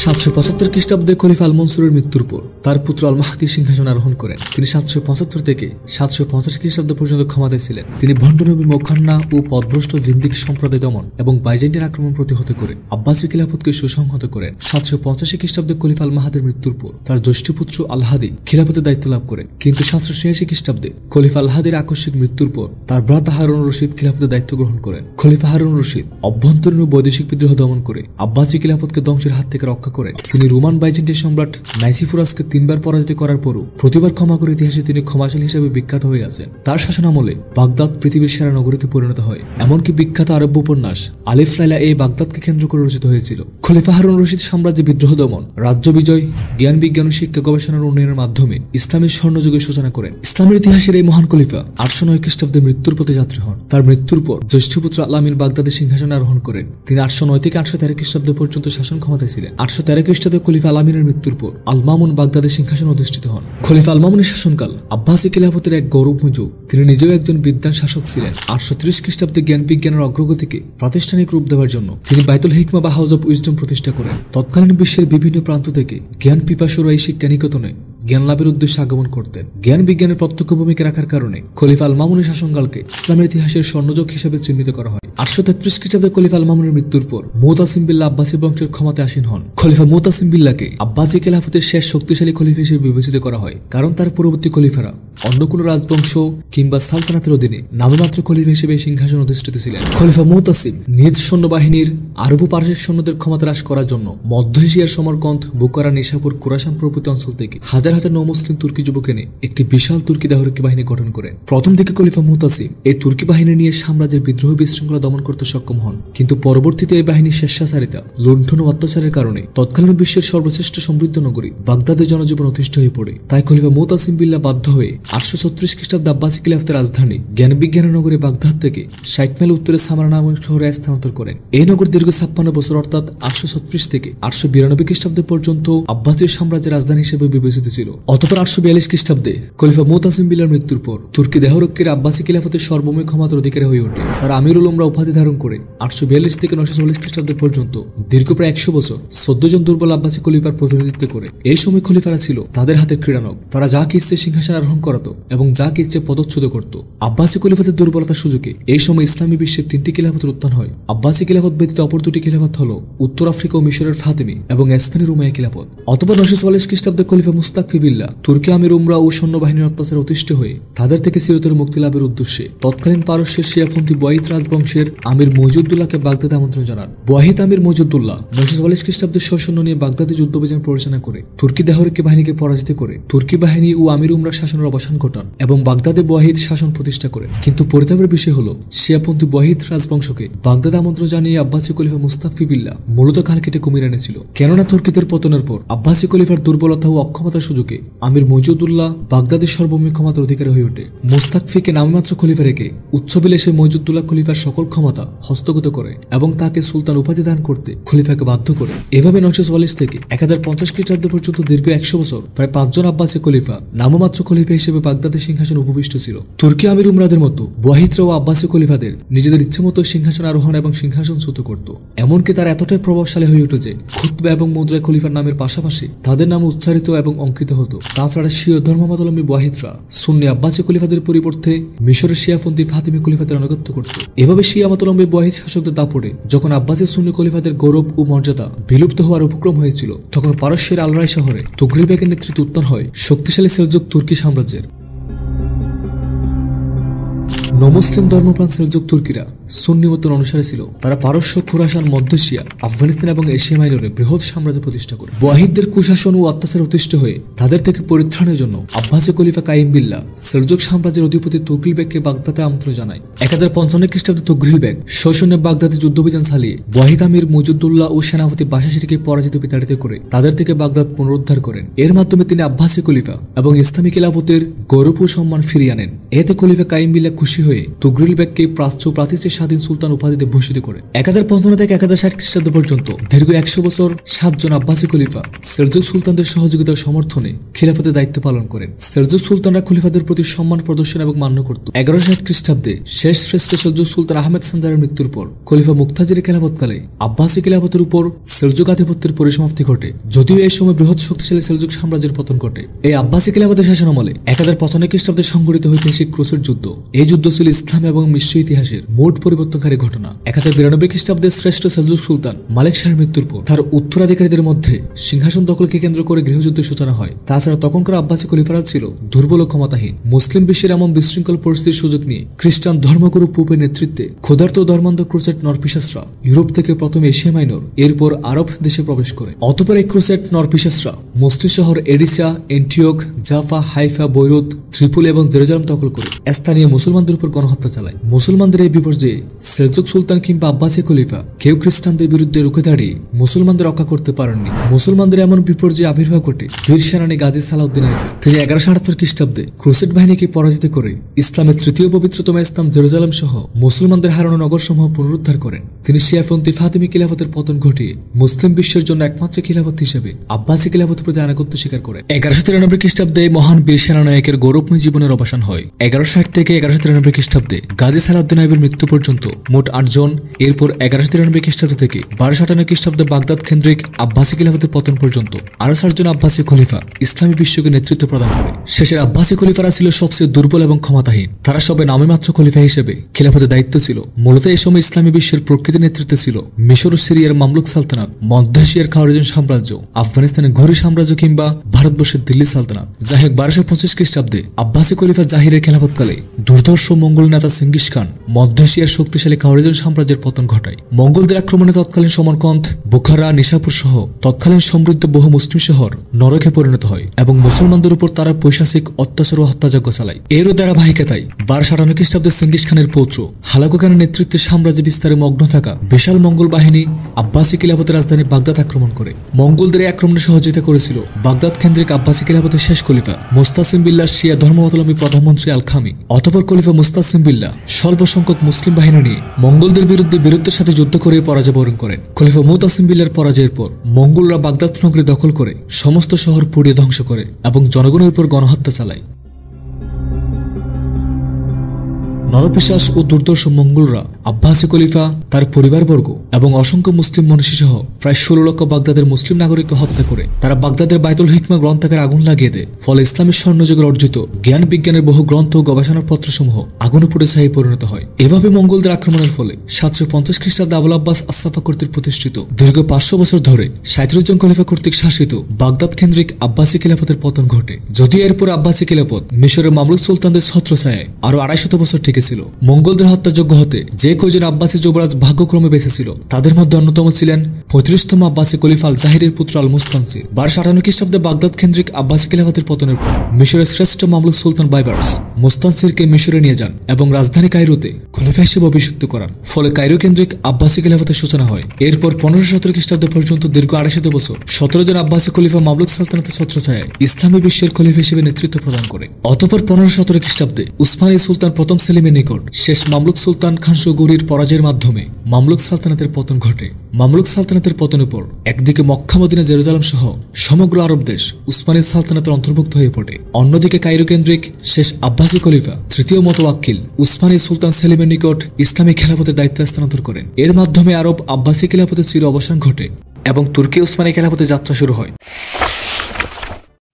775 খ্রিস্টাব্দে খলিফা আল মনসুরের মৃত্যুর পর তার পুত্র আল মাহদী সিংহাসন আরোহণ করেন। তিনি 775 থেকে 785 খ্রিস্টাব্দ পর্যন্ত ক্ষমতায় ছিলেন। তিনি ভণ্ডনবী মোখান্না ও পথভ্রষ্ট জিন্দিক সম্প্রদায় দমন এবং বাইজেন্টের আক্রমণ প্রতিহত করে আব্বাসী খিলাফতকে সুসংহত করেন। 785 খ্রিস্টাব্দে খলিফা আল মাহাদের মৃত্যুর পর তার জ্যেষ্ঠ পুত্র আল হাদি খিলাফতের দায়িত্ব লাভ করেন। কিন্তু 786 খ্রিস্টাব্দে খলিফা আল হাদির আকস্মিক মৃত্যুর পর তার ভ্রাতা হারুন রশিদ খিলাফতের দায়িত্ব গ্রহণ করেন। খলিফা হারুন রশিদ অভ্যন্তরীণ ও বৈদেশিক বিদ্রোহ দমন করে আব্বাসী খিলাফতকে ধ্বংসের হাত থেকে রক্ষা করেন। তিনি রোমান বাইজেন্টের সম্রাট নাইসিফুরাসকে 3 বার পরাজিত করার পরও প্রতিবার ক্ষমা করে ইতিহাসে তিনি ক্ষমাশীল হিসেবে বিখ্যাত হয়ে আছেন। তার শাসন আমলে বাগদাদ পৃথিবীর সেরা নগরীতে পরিণত হয়। এমনকি বিখ্যাত আরব্য উপন্যাস আলিফ লাইলা এই বাগদাদকে কেন্দ্র করে রচিত হয়েছিল। খলিফা হারুন রশিদ সাম্রাজ্যে বিদ্রোহ দমন, রাজ্য বিজয়, জ্ঞান বিজ্ঞান ও শিক্ষা গবেষণার উন্নয়নের মাধ্যমে ইসলামের স্বর্ণযুগের সূচনা করেন। ইসলামের ইতিহাসের এই মহান খলিফা 809 খ্রিস্টাব্দে মৃত্যুর পথে যাত্রী হন। তার মৃত্যুর পর জ্যেষ্ঠ পুত্র আল আমিন বাগদাদের সিংহাসনে আরোহণ করেন। তিনি 809 থেকে 813 খ্রিস্টাব্দ পর্যন্ত শাসন ক্ষমতায় ছিলেন। 813 খ্রিস্টাব্দে খলিফা আল আমিনের মৃত্যুর পর আল মামুন বাগদাদের সিংহাসনে অধিষ্ঠিত হন। খলিফা আল মামুনের শাসনকাল আব্বাসী খিলাফতের এক গৌরবময় যুগ। তিনি নিজেও একজন বিদ্বান শাসক ছিলেন। 830 খ্রিস্টাব্দে জ্ঞান বিজ্ঞানের অগ্রগতিকে প্রাতিষ্ঠানিক রূপ দেওয়ার জন্য তিনি বাইতুল হিকমা বা হাউস অব উইজডম প্রতিষ্ঠা করেন। তৎকালীন বিশ্বের বিভিন্ন প্রান্ত থেকে জ্ঞান পিপাসুরা এই শিক্ষানিকেতনে জ্ঞান লাভের উদ্দেশ্যে আগমন করতেন। জ্ঞান বিজ্ঞানের প্রত্যক্ষ ভূমিকা রাখার কারণে খলিফা আল মামুনের শাসনকালকে ইসলামের ইতিহাসের স্বর্ণযুগ হিসেবে চিহ্নিত করা হয়। 833 খ্রিস্টাব্দে খলিফা আল মামুনের মৃত্যুর পর মুতাসিম বিল্লাহ আব্বাসী বংশের ক্ষমতায় আসীন হন। খলিফা মুতাসিম বিল্লাহকে আব্বাসী খেলাফতের শেষ শক্তিশালী খলিফা হিসেবে বিবেচিত করা হয়, কারণ তার পরবর্তী খলিফারা অন্য কোন রাজবংশ কিংবা সালতানাতের অধীনে নামমাত্র খলিফা হিসেবে সিংহাসন অধিষ্ঠিত ছিলেন। খলিফা মুতাসিম নিজ সৈন্যবাহিনীর আরব ও পারসিক সৈন্যদের ক্ষমতা হ্রাস করার জন্য মধ্য এশিয়ার সমরকন্দ, বুখারা, নিশাপুর, খোরাসান প্রভৃতি অঞ্চল থেকে হাজার হাজার নৌ-মুসলিম তুর্কি যুবক এনে একটি বিশাল তুর্কি দেহরক্ষী বাহিনী গঠন করেন। প্রথম দিকে খলিফা মুতাসিম এই তুর্কি বাহিনী নিয়ে সাম্রাজ্যের বিদ্রোহ বিশৃঙ্খলা দমন করতে সক্ষম হন, কিন্তু পরবর্তীতে এই বাহিনীর স্বেচ্ছাচারিতা, লুণ্ঠন ও অত্যাচারের কারণে তৎকালীন বিশ্বের সর্বশ্রেষ্ঠ সমৃদ্ধ নগরী বাগদাদের জনজীবন অতিষ্ঠ হয়ে পড়ে। তাই খলিফা মুতাসিম বিল্লাহ বাধ্য হয়ে 836 খ্রিস্টাব্দে আব্বাসী খিলাফতের রাজধানী জ্ঞান বিজ্ঞানের নগরী বাগদাদ থেকে 60 মাইল উত্তরে সামারা নামক শহরে স্থানান্তর করেন। এই নগর দীর্ঘ 56 বছর অর্থাৎ 836 থেকে 892 খ্রিস্টাব্দে পর্যন্ত আব্বাসীয় সাম্রাজ্যের রাজধানী হিসেবে বিবেচিত ছিল। অতঃপর 842 খ্রিস্টাব্দে খলিফা মুতাসিম বিল্লাহর মৃত্যুর পর তুর্কি দেহরক্ষীর আব্বাসী খিলাফতের সর্বময় ক্ষমতার অধিকারী হয়ে ওঠে। তারা আমিরুল উমরা উপাধি ধারণ করে 842 থেকে 944 খ্রিস্টাব্দে পর্যন্ত দীর্ঘ প্রায় 100 বছর 14 জন দুর্বল আব্বাসী খলিফার প্রতিনিধিত্ব করে। এই সময় খলিফারা ছিল তাদের হাতের ক্রীড়ানক। তারা যাকে ইচ্ছে সিংহাসন আরোহণ করাতো এবং যাকে ইচ্ছে পদচ্যুত করত। আব্বাসী খলিফাতের দুর্বলতার সুযোগে এই সময় ইসলামী বিশ্বের 3টি খিলাফতের উত্থান হয়। আব্বাসী খিলাফত ব্যতীত অপর 2টি খিলাফত হল উত্তর আফ্রিকা ও মিশরের ফাতেমি এবং স্পেনের উমাইয়া খিলাফত। অতঃপর 944 খ্রিস্টাব্দে খলিফা মুস্তাকফি বিল্লাহ তুর্কি আমির উমরা ও সৈন্যবাহিনীর অত্যাচারে অতিষ্ঠ হয়ে তাদের থেকে চিরতরে মুক্তি লাভের উদ্দেশ্যে তৎকালীন পারস্যের শিয়াপন্থী ওয়াহিদ রাজবংশের আমির মইজুদ্দৌলাকে বাগদাদে আমন্ত্রণ জানান। ওয়াহিদ আমির মইজুদ্দৌলা 944 খ্রিস্টাব্দে সৈন্য নিয়ে বাগদাদে যুদ্ধ অভিযান পরিচালনা করে তুর্কি দেহরক্ষী বাহিনীকে পরাজিত করে তুর্কি বাহিনী ও আমির উমরা শাসনের অবসান ঘটান এবং বাগদাদে ওয়াহিদ শাসন প্রতিষ্ঠা করেন। কিন্তু পরিতাপের বিষয় হল শিয়াপন্থী ওয়াহিদ রাজবংশকে বাগদাদে আমন্ত্রণ জানিয়ে আব্বাসী খলিফা মুস্তাকফি বিল্লাহ মূলত খাল কেটে কুমির এনেছিল। কেননা তুর্কিদের পতনের পর আব্বাসী খলিফার দুর্বলতা ও অক্ষমতার সুযোগে আমির মইজুদ্দৌলা বাগদাদের সর্বময় ক্ষমতার অধিকারী হয়ে ওঠে। মুস্তাকফিকে নামমাত্র খলিফা রেখে উচ্চবিলে সে মইজুদ্দৌলা খলিফার সকল ক্ষমতা হস্তগত করে এবং তাকে সুলতান উপাধি দান করতে খলিফাকে বাধ্য করে। এভাবে 944 থেকে 1050 খ্রিস্টাব্দ পর্যন্ত দীর্ঘ 100 বছর প্রায় 5 জন আব্বাসী খলিফা নামমাত্র খলিফা হিসেবে বাগদাদের সিংহাসন উপবিষ্ট ছিল। তুর্কি আমির উমরাদের মতো ওয়াহিদরা ও আব্বাসী খলিফাদের নিজেদের ইচ্ছেমতো সিংহাসন আরোহণ এবং সিংহাসনচ্যুত করত। এমনকি তারা এতটাই প্রভাবশালী হয়ে উঠেছে খুতবা এবং মুদ্রায় খলিফার নামের পাশাপাশি তাদের নাম উচ্চারিত এবং অঙ্কিত হতো। তাছাড়া শিয়া ধর্মাবলম্বী ওয়াহিদরা সুন্নি আব্বাসী খলিফাদের পরিবর্তে মিশরের শিয়াপন্থী ফাতিমি খলিফাদের আনুগত্য করত। এভাবে শিয়া মতাবলম্বী ওয়াহিদ শাসকদের দাপটে যখন আব্বাসী সুন্নি খলিফাদের গৌরব ও মর্যাদা বিলুপ্ত হওয়ার উপক্রম হয়েছিল, তখন পারস্যের আলরাই শহরে তুগরিল বেগের নেতৃত্বে উত্থান হয় শক্তিশালী সেলজুক তুর্কি সাম্রাজ্যের। নমুসলিম ধর্মপ্রাণ সেলজুক তুর্কিরা সুন্নি মতের অনুসারে ছিল। তারা পারস্য, খোরাসান, মধ্য এশিয়া, আফগানিস্তান এবং এশিয়া মাইনরে বৃহৎ সাম্রাজ্য প্রতিষ্ঠা করে ওয়াহিদদের কুশাসন ও অত্যাচার অতিষ্ঠ হয়ে তাদের থেকে পরিত্রাণের জন্য আব্বাসী খলিফা কাইম বিল্লাহ সেলজুক সাম্রাজ্যের অধিপতি তুগরিল বেগকে বাগদাদে আমন্ত্রণ জানায়। 1055 খ্রিস্টাব্দে তুগরিল বেগ সৈন্যে বাগদাদে যুদ্ধঅভিযান চালিয়ে ওয়াহিদ আমির মইজুদ্দৌলা ও সেনাপতি বাশাশিরকে পরাজিত বিতাড়িত করে তাদের থেকে বাগদাদ পুনরুদ্ধার করেন। এর মাধ্যমে তিনি আব্বাসী খলিফা এবং ইসলামী খিলাফতের গৌরব ও সম্মান ফিরিয়ে আনেন। এতে খলিফা কাইম বিল্লাহ খুশি হয়ে তুগরিল বেগকে প্রাচ্য প্রাচীর স্বাধীন সুলতান উপাধিতে ভূষিত করে। 1055 থেকে 1060 খ্রিস্টাব্দ পর্যন্ত দীর্ঘ 100 বছর 7 জন আব্বাসী খলিফা সেলজুক সুলতানদের সহযোগিতা ও সমর্থনে খিলাফতের দায়িত্ব পালন করেন। সেলজুক সুলতানরা খলিফাদের প্রতি সম্মান প্রদর্শন এবং মান্য করত। 1160 খ্রিস্টাব্দে শেষ শ্রেষ্ঠ সেলজুক সুলতান আহমেদ সানজারের মৃত্যুর পর খলিফা মুক্তাজির খেলাফতকালে আব্বাসী খিলাফতের উপর সেলজুক আধিপত্যের পরিসমাপ্তি ঘটে। যদিও এই সময় বৃহৎ শক্তিশালী সেলজুক সাম্রাজ্যের পতন ঘটে। এই আব্বাসী খিলাফতের শাসনামলে 1055 খ্রিস্টাব্দে সংঘটিত ঐতিহাসিক ক্রুসেড যুদ্ধ। এই যুদ্ধ ছিল ইসলাম এবং মিশ্র ইতিহাসের মোট পরিবর্তনকারী ঘটনা। 1092 খ্রিস্টাব্দে শ্রেষ্ঠ সেলজুক সুলতান মালিক শাহের মৃত্যুর পর তার উত্তরাধিকারীদের মধ্যে সিংহাসন দখলকে কেন্দ্র করে গৃহযুদ্ধের সূচনা হয়। তাছাড়া তখনকার আব্বাসী খলিফারা ছিল দুর্বল ও ক্ষমতাহীন। মুসলিম বিশ্বের এমন বিশৃঙ্খল পরিস্থিতির সুযোগ নিয়ে খ্রিস্টান ধর্মগুরু পোপের নেতৃত্বে ক্ষুধার্ত ধর্মান্ধ ক্রুসেড নরপিশাসরা ইউরোপ থেকে প্রথমে এশিয়া মাইনর এরপর আরব দেশে প্রবেশ করে। অতঃপর এই ক্রুসেড নরপিশাসরা মসলিস শহর এডিসা, এন্টিওক, জাফা, হাইফা, বৈরুত, ত্রিপুল এবং জেরুজালেম দখল করে স্থানীয় মুসলমানদের উপর গণহত্যা চালায়। মুসলমানদের এই বিপর্যয়ে সেলজুক সুলতান কিংবা আব্বাসী খলিফা কেউ খ্রিস্টানদের বিরুদ্ধে রুখে দাঁড়িয়ে মুসলমানদের রক্ষা করতে পারেননি। মুসলমানদের এমন বিপর্যয় আবির্ভাব ঘটে বীর সেনানী গাজী সালাউদ্দিন আইয়ুবী। তিনি 1178 খ্রিস্টাব্দে ক্রুসেড বাহিনীকে পরাজিত করে ইসলামের তৃতীয় পবিত্রতম স্থান জেরুজালেম সহ মুসলমানদের হারানো নগরসমূহ পুনরুদ্ধার করেন। তিনি শিয়াপন্থী ফাতিমি খিলাফতের পতন ঘটিয়ে মুসলিম বিশ্বের জন্য একমাত্র খিলাফত হিসেবে আব্বাসী খিলাফতের প্রতি আনুগত্য স্বীকার করেন। 1193 খ্রিস্টাব্দে মহান বীর সেনানায়কের গৌরবময় জীবনের অবসান হয়। 1160 থেকে 1193 খ্রিস্টাব্দে গাজী সালাউদ্দিন আইয়ুবীর মৃত্যু পর্যন্ত মোট 8 জন। এরপর 1193 খ্রিস্টাব্দ থেকে 1258 খ্রিস্টাব্দে বাগদাদ কেন্দ্রিক আব্বাসী খিলাফতের পতন পর্যন্ত আরো 7 জন আব্বাসী খলিফা ইসলামী বিশ্বকে নেতৃত্ব প্রদান করে। শেষের আব্বাসী খলিফারা ছিল সবচেয়ে দুর্বল এবং ক্ষমতাহীন। তারা সবাই নামে মাত্র খলিফা হিসেবে খিলাফতের দায়িত্ব ছিল। মূলত এই সময় ইসলামী বিশ্বের প্রকৃত নেতৃত্বে ছিল মিশর ও সিরিয়ার মামলুক সালতানাত, মধ্য এশিয়ার খাওয়ারিজন সাম্রাজ্য, আফগানিস্তানের ঘুরি সাম্রাজ্য কিংবা ভারতবর্ষের দিল্লি সালতানাত। যাই হোক, 1225 খ্রিস্টাব্দে আব্বাসী খলিফা জাহিরের খেলাফতকালে দুর্ধর্ষ মঙ্গল নেতা সিঙ্গিস খান মধ্য এশিয়ার শক্তিশালী খাওয়ারিজন সাম্রাজ্যের পতন ঘটায়। মঙ্গলদের আক্রমণে তৎকালীন সমরকন্দ, বুখারা, নিশাপুর সহ তৎকালীন সমৃদ্ধ বহু মুসলিম শহর নরকে পরিণত হয় এবং মুসলমানদের উপর তারা পৈশাচিক অত্যাচার ও হত্যাযজ্ঞ চালায়। এরও ধারাবাহিকতায় 1258 খ্রিস্টাব্দে সিঙ্গিস খানের পৌত্র হালাকু খানের নেতৃত্বে সাম্রাজ্য বিস্তারে মগ্ন থাকা বিশাল মঙ্গল বাহিনী আব্বাসী খিলাফতের রাজধানী বাগদাদ আক্রমণ করে। মঙ্গলদের এই আক্রমণে সহযোগিতা করেছিল বাগদাদ কেন্দ্রিক আব্বাসী খিলাফতের শেষ খলিফা মুস্তাসিম বিল্লাহ শিয়া ধর্মাবলম্বী প্রধানমন্ত্রী আল খামি। অতঃপর খলিফা মুস্তাসিম বিল্লাহ স্বল্প সংখ্যক মুসলিম বাহিনী নিয়ে মঙ্গলদের বিরুদ্ধে বীরত্বের সাথে যুদ্ধ করে পরাজয় বরণ করেন। খলিফা মুতাসিম বিল্লাহর পরাজয়ের পর মঙ্গলরা বাগদাদ নগরী দখল করে সমস্ত শহর পুড়িয়ে ধ্বংস করে এবং জনগণের উপর গণহত্যা চালায়। নরপিশাচ ও দুর্দর্শ মঙ্গলরা আব্বাসী খলিফা, তার পরিবারবর্গ এবং অসংখ্য মুসলিম মনীষী সহ প্রায় 16 লক্ষ বাগদাদের মুসলিম নাগরিককে হত্যা করে তারা বাগদাদের বাইতুল হিকমা গ্রন্থাগারে আগুন লাগিয়ে দেয়। ফলে ইসলামী স্বর্ণযুগের অর্জিত জ্ঞান বিজ্ঞানের বহু গ্রন্থ ও গবেষণার পত্রসমূহ আগুনে পুড়ে ছাই পরিণত হয়। এভাবে মঙ্গলদের আক্রমণের ফলে 750 খ্রিস্টাব্দে আবুল আব্বাস আসাফা কর্তৃক প্রতিষ্ঠিত দীর্ঘ 500 বছর ধরে 37 জন খলিফা কর্তৃক শাসিত বাগদাদ কেন্দ্রিক আব্বাসী খিলাফতের পতন ঘটে। যদিও এরপর আব্বাসী খিলাফত মিশরের মামলুক সুলতানদের ছত্রছায়ায় আরো 250 বছর টিকেছিল। মঙ্গলদের হত্যাযোগ্য হতে যে কয়জন আব্বাসী যুবরাজ ভাগ্যক্রমে বেঁচেছিল তাদের মধ্যে অন্যতম ছিলেন 35তম আব্বাসী খলিফা আল জাহিরের পুত্র আল মুস্তানসির। 1258 খ্রিস্টাব্দে বাগদাদ কেন্দ্রিক আব্বাসী খিলাফতের পতনের পর মিশরের শ্রেষ্ঠ মামলুক সুলতান বাইবার্স মুস্তানসিরকে মিশরে নিয়ে যান এবং রাজধানী কায়রোতে খলিফা হিসেবে অভিষিক্ত করান। ফলে কায়রো কেন্দ্রিক আব্বাসী খিলাফতের সূচনা হয়। এরপর 1517 খ্রিস্টাব্দ পর্যন্ত দীর্ঘ 250 বছর 17 জন আব্বাসী খলিফা মামলুক সালতানাতের ছত্রছায়ায় ইসলামী বিশ্বের খলিফা হিসেবে নেতৃত্ব প্রদান করে। অতঃপর 1517 খ্রিস্টাব্দে উসমানী সুলতান প্রথম সেলিমের নিকট শেষ মামলুক সুলতান খানসু গরির পরাজয়ের মাধ্যমে মামলুক সালতানাতের পতন ঘটে। মামলুক সালতানাতের পতনের পর একদিকে মক্কা, মদিনা, জেরুজালেম সহ সমগ্র আরব দেশ উসমানী সালতানাতের অন্তর্ভুক্ত হয়ে পড়ে। অন্যদিকে কায়রো কেন্দ্রিক শেষ আব্বাসী খলিফা তৃতীয় মোতাওয়াক্কিল উসমানী সুলতান সেলিমের নিকট ইসলামী খেলাফতের দায়িত্ব স্থানান্তর করেন। এর মাধ্যমে আরব আব্বাসী খেলাফতের চির অবসান ঘটে এবং তুর্কি উসমানী খেলাফতের যাত্রা শুরু হয়।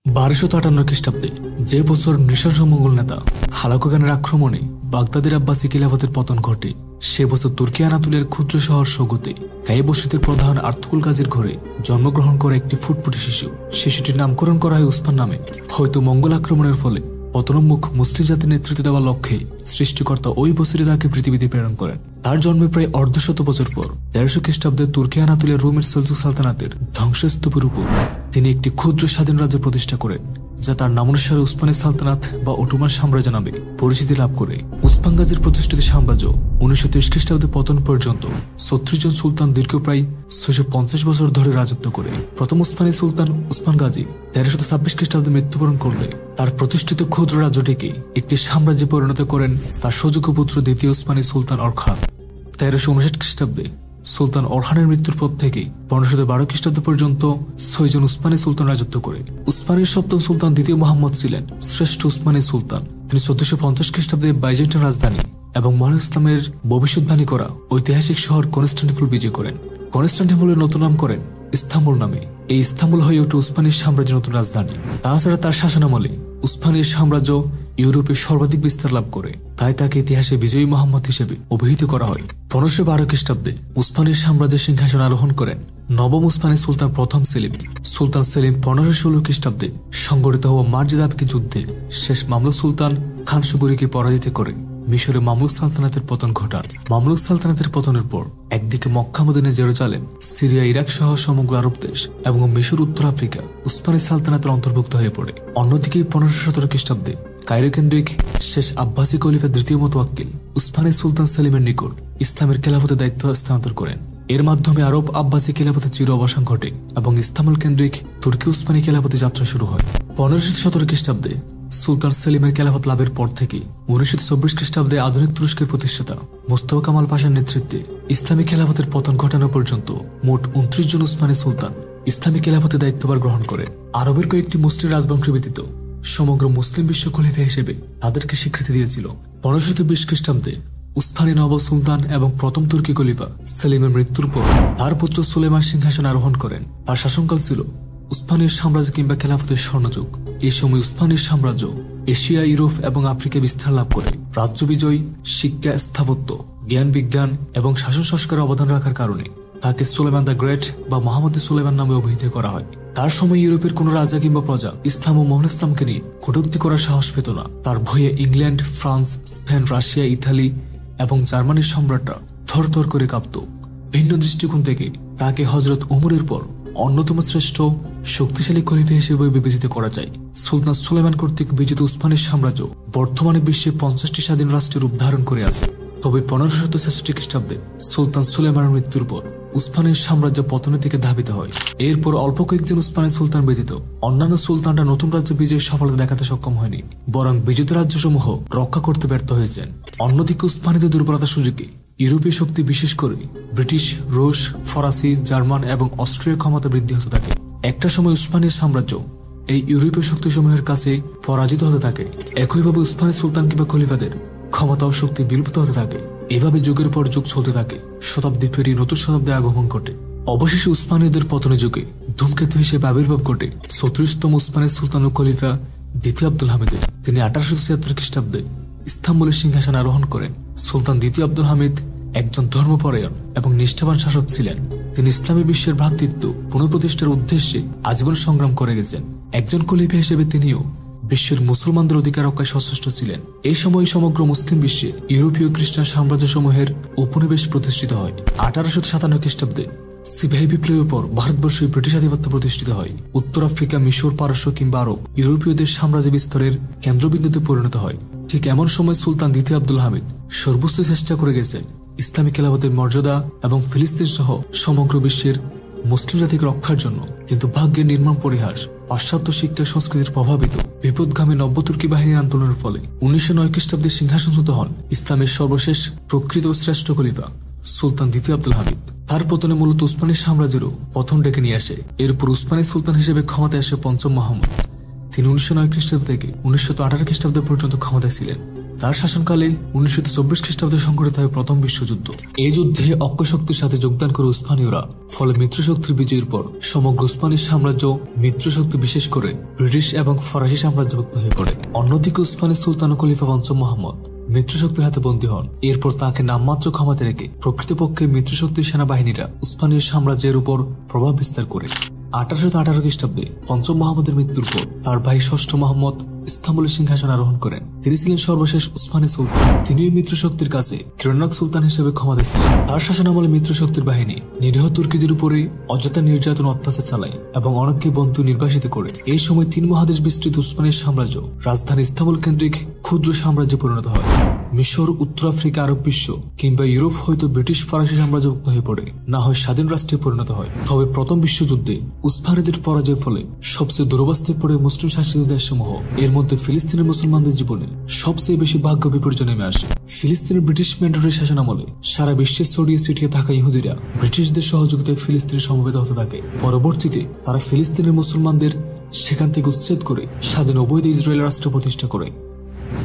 1258 খ্রিস্টাব্দে যে বছর নৃশংস মঙ্গল নেতা হালাকু খানের আক্রমণে বাগদাদের আব্বাসী খিলাফতের পতন ঘটে, সে বছর তুর্কি আনাতুলের ক্ষুদ্র শহর সৌগতে গায়ে বসতির প্রধান আর্তুকুল গাজীর ঘরে জন্মগ্রহণ করে একটি ফুটফুটে শিশু। শিশুটির নামকরণ করা হয় উসমান নামে। হয়তো মঙ্গল আক্রমণের ফলে পতনোন্মুখ মুসলিম জাতির নেতৃত্ব দেওয়ার লক্ষ্যে সৃষ্টিকর্তা ওই বছরে তাকে পৃথিবীতে প্রেরণ করেন। তার জন্মের প্রায় অর্ধশত বছর পর 1300 খ্রিস্টাব্দে তুর্কি আনাতুলের রোমের সেলজুক সালতানাতের ধ্বংসস্তূপের উপর তিনি একটি ক্ষুদ্র স্বাধীন রাজ্য প্রতিষ্ঠা করেন, যা তার নামানুসারে উসমানী সালতানাত বা অটোমান সাম্রাজ্য নামে পরিচিতি লাভ করে। উসমান গাজীর প্রতিষ্ঠিত সাম্রাজ্য 1930 খ্রিস্টাব্দে পতন পর্যন্ত 36 জন সুলতান দীর্ঘ প্রায় 650 বছর ধরে রাজত্ব করে। প্রথম উসমানী সুলতান উসমান গাজী 1326 খ্রিস্টাব্দে মৃত্যুবরণ করলে তার প্রতিষ্ঠিত ক্ষুদ্র রাজ্যটিকে একটি সাম্রাজ্যে পরিণত করেন তার সুযোগ্য পুত্র দ্বিতীয় উসমানী সুলতান অরখান। 1359 খ্রিস্টাব্দে সুলতান অরখানের মৃত্যুর পর থেকে 1512 খ্রিস্টাব্দ পর্যন্ত 6 জন উসমানী সুলতান রাজত্ব করে। উসমানীর সপ্তম সুলতান দ্বিতীয় মোহাম্মদ ছিলেন শ্রেষ্ঠ উসমানী সুলতান। তিনি 1450 খ্রিস্টাব্দে বাইজেন্টাইন রাজধানী এবং মহান ইসলামের ভবিষ্যৎবাণী করা ঐতিহাসিক শহর কনস্টান্টিনোপল বিজয় করেন। কনস্টান্টিনোপলের নতুন নাম করেন ইস্তাম্বুল নামে। এই ইস্তাম্বুল হয়ে ওঠে উসমানীর সাম্রাজ্যের নতুন রাজধানী। তাছাড়া তার শাসনামলে উসমানীর সাম্রাজ্য ইউরোপে সর্বাধিক বিস্তার লাভ করে, তাই তাকে ইতিহাসে বিজয়ী মোহাম্মদ হিসেবে অভিহিত করা হয়। 1512 খ্রিস্টাব্দে উসমানীর সাম্রাজ্যের সিংহাসন আরোহণ করেন নবম উসমানী সুলতান প্রথম সেলিম। সুলতান সেলিম 1516 খ্রিস্টাব্দে সংগঠিত হওয়া মার্জিদাবকি যুদ্ধে শেষ মামলুক সুলতান খানসু গরিকে পরাজিত করে মিশরে মামলুক সালতানাতের পতন ঘটান। মামলুক সালতানাতের পতনের পর একদিকে Mecca, Medina, Jerusalem, Syria, Iraq সহ সমগ্র আরব দেশ এবং মিশর, উত্তর আফ্রিকা উসমানী সালতানাতের অন্তর্ভুক্ত হয়ে পড়ে। অন্যদিকে 1517 খ্রিস্টাব্দে কায়রো কেন্দ্রিক শেষ আব্বাসী খলিফা দ্বিতীয় মোতাওয়াক্কিল উসমানী সুলতান সেলিমের নিকট ইসলামের খেলাফতের দায়িত্ব হস্তান্তর করেন। এর মাধ্যমে আরব আব্বাসী খেলাফতের চির অবসান ঘটে এবং ইস্তাম্বুল কেন্দ্রিক তুর্কি উসমানী খেলাফতে যাত্রা শুরু হয়। 1517 খ্রিস্টাব্দে সুলতান সেলিমের খেলাফত লাভের পর থেকে 1924 খ্রিস্টাব্দে আধুনিক তুরস্কের প্রতিষ্ঠাতা মোস্তফা কামাল পাশার নেতৃত্বে ইসলামী খেলাফতের পতন ঘটানো পর্যন্ত মোট 29 জন উসমানী সুলতান ইসলামী খেলাফতের দায়িত্বভার গ্রহণ করেন। আরবের কয়েকটি মুসলিম রাজবংশ ব্যতীত সমগ্র মুসলিম বিশ্ব খলিফা হিসেবে তাদেরকে স্বীকৃতি দিয়েছিল। 1520 খ্রিস্টাব্দে উসমানী নবাব সুলতান এবং প্রথম তুর্কি খলিফা সেলিমের মৃত্যুর পর তার পুত্র সুলেমান সিংহাসন আরোহণ করেন। তার শাসনকাল ছিল উসমানীর সাম্রাজ্য কিংবা খেলাফতের স্বর্ণযুগ। এই সময় উসমানীর সাম্রাজ্য এশিয়া, ইউরোপ এবং আফ্রিকায় বিস্তার লাভ করে। রাজ্য বিজয়, শিক্ষা, স্থাপত্য, জ্ঞান বিজ্ঞান এবং শাসন সংস্কারে অবদান রাখার কারণে তাকে সুলেমান দ্য গ্রেট বা মোহাম্মদ সুলেমান নামে অভিহিত করা হয়। তার সময় ইউরোপের কোন রাজা কিংবা প্রজা ইসলাম ও মহান ইসলামকে নিয়ে কটূক্তি করার সাহস পেত না। তার ভয়ে England, France, Spain, Russia, Italy এবং জার্মানির সম্রাটরা থরথর করে কাঁপত। ভিন্ন দৃষ্টিকোণ থেকে তাকে হযরত উমরের পর অন্যতম শ্রেষ্ঠ শক্তিশালী খলিফা হিসেবে বিবেচিত করা যায়। সুলতান সুলেমান কর্তৃক বিজিত উসমানীর সাম্রাজ্য বর্তমানে বিশ্বে 50টি স্বাধীন রাষ্ট্রের রূপ ধারণ করে আছে। তবে 1566 খ্রিস্টাব্দে সুলতান সুলেমানের মৃত্যুর পর উসমানীর সাম্রাজ্য পতনের দিকে ধাবিত হয়। এরপর অল্প কয়েকজন উসমানী সুলতান ব্যতীত অন্যান্য সুলতানরা নতুন রাজ্য বিজয়ের সফলতা দেখাতে সক্ষম হয়নি, বরং বিজিত রাজ্যসমূহ রক্ষা করতে ব্যর্থ হয়েছেন। অন্যদিকে উসমানীদের দুর্বলতার সুযোগে ইউরোপীয় শক্তি, বিশেষ করে ব্রিটিশ, রুশ, ফরাসি, জার্মান এবং অস্ট্রিয়ার ক্ষমতা বৃদ্ধি হতে থাকে। একটা সময় উসমানীর সাম্রাজ্য এই ইউরোপীয় শক্তিসমূহের কাছে পরাজিত হতে থাকে। একইভাবে উসমানী সুলতান কিংবা খলিফাদের ক্ষমতা ও শক্তি বিলুপ্ত হতে থাকে। এভাবে যুগের পর যুগ চলতে থাকে। শতাব্দী পেরিয়ে নতুন শতাব্দী আগমন ঘটে। অবশেষে উসমানীদের পতনের যুগে ধূমকেতু হিসেবে আবির্ভাব ঘটে 34তম উসমানী সুলতান ও খলিফা দ্বিতীয় আব্দুল হামিদের। তিনি 1876 খ্রিস্টাব্দে ইস্তাম্বুলের সিংহাসন আরোহণ করেন। সুলতান দ্বিতীয় আব্দুল হামিদ একজন ধর্মপরায়ণ এবং নিষ্ঠাবান শাসক ছিলেন। তিনি ইসলামী বিশ্বের ভ্রাতৃত্ব পুনঃপ্রতিষ্ঠার উদ্দেশ্যে আজীবন সংগ্রাম করে গেছেন। একজন খলিফা হিসেবে তিনিও বিশ্বের মুসলমানদের অধিকার রক্ষায় সচেষ্ট ছিলেন। এই সময় সমগ্র মুসলিম বিশ্বে ইউরোপীয় খ্রিস্টান সাম্রাজ্যসমূহের উপনিবেশ প্রতিষ্ঠিত হয়। 1857 খ্রিস্টাব্দে সিপাহী বিপ্লবের পর ভারতবর্ষে ব্রিটিশ আধিপত্য প্রতিষ্ঠিত হয়। উত্তর আফ্রিকা, মিশর, পারস্য কিংবা আরব ইউরোপীয়দের সাম্রাজ্য বিস্তারের কেন্দ্রবিন্দুতে পরিণত হয়। ঠিক এমন সময় সুলতান দ্বিতীয় আব্দুল হামিদ সর্বোচ্চ চেষ্টা করে গেছেন ইসলামী খেলাফতের মর্যাদা এবং ফিলিস্তিন সহ সমগ্র বিশ্বের মুসলিম জাতিকে রক্ষার জন্য। কিন্তু ভাগ্যের নির্মম পরিহাস, পাশ্চাত্য শিক্ষা সংস্কৃতির প্রভাবিত বিপদগামী নব্য তুর্কি বাহিনীর আন্দোলনের ফলে 1909 খ্রিস্টাব্দে সিংহাসনচ্যুত হন ইসলামের সর্বশেষ প্রকৃত ও শ্রেষ্ঠ খলিফা সুলতান দ্বিতীয় আব্দুল হামিদ। তার পতনে মূলত উসমানী সাম্রাজ্যেরও পতন ডেকে নিয়ে আসে। এরপর উসমানী সুলতান হিসেবে ক্ষমতায় আসে পঞ্চম মুহাম্মদ। তিনি 1909 খ্রিস্টাব্দ থেকে 1918 খ্রিস্টাব্দ পর্যন্ত ক্ষমতায় ছিলেন। তার শাসনকালে 1924 খ্রিস্টাব্দে সংঘটিত হয় প্রথম বিশ্বযুদ্ধ। এই যুদ্ধে অক্ষশক্তির সাথে যোগদান করে উসমানীয়রা, ফলে মিত্রশক্তির বিজয়ের পর সমগ্র উসমানী সাম্রাজ্য মিত্রশক্তি, বিশেষ করে ব্রিটিশ এবং ফরাসি সাম্রাজ্যভুক্ত হয়ে পড়ে। অন্যদিকে উসমানী সুলতান ও খলিফা পঞ্চম মুহাম্মদ মিত্রশক্তির হাতে বন্দী হন। এরপর তাকে নামমাত্র ক্ষমতা রেখে প্রকৃতপক্ষে মিত্রশক্তির সেনাবাহিনীরা উসমানীয় সাম্রাজ্যের উপর প্রভাব বিস্তার করে। 1818 খ্রিস্টাব্দে পঞ্চম মুহাম্মদের মৃত্যুর পর তার ভাই ষষ্ঠ মুহাম্মদ ইস্তাম্বুলের সিংহাসন আরোহণ করেন। তিনি ছিলেন সর্বশেষ উসমানী সুলতান। তিনি মিত্রশক্তির কাছে কিরণক সুলতান হিসেবে ক্ষমতা ছিলেন। তার শাসনামলে মিত্রশক্তির বাহিনী নিরীহ তুর্কিদের উপরে অযথা নির্যাতন, অত্যাচার চালায় এবং অনেককে বন্ধু নির্বাসিত করে। এই সময় 3 মহাদেশ বিস্তৃত উসমানীর সাম্রাজ্য রাজধানী ইস্তাম্বুল কেন্দ্রিক ক্ষুদ্র সাম্রাজ্যে পরিণত হয়। মিশর, উত্তর আফ্রিকা, আরব বিশ্ব কিংবা ইউরোপ হয়তো ব্রিটিশ ফরাসি সাম্রাজ্যভুক্ত হয়ে পড়ে, না হয় স্বাধীন রাষ্ট্রে পরিণত হয়। তবে প্রথম বিশ্বযুদ্ধে উসমানীদের পরাজয়ের ফলে সবচেয়ে দুরবস্থায় পড়ে মুসলিম শাসিত দেশসমূহ। এর মধ্যে ফিলিস্তিনের মুসলমানদের জীবনে সবচেয়ে বেশি ভাগ্য বিপর্যয় নেমে আসে। ফিলিস্তিনের ব্রিটিশ ম্যান্ডেটের শাসনামলে সারা বিশ্বে ছড়িয়ে ছিটিয়ে থাকা ইহুদিরা ব্রিটিশদের সহযোগিতায় ফিলিস্তিনে সমবেত হতে থাকে। পরবর্তীতে তারা ফিলিস্তিনের মুসলমানদের সেখান থেকে উচ্ছেদ করে স্বাধীন অবৈধ ইসরায়েল রাষ্ট্র প্রতিষ্ঠা করে।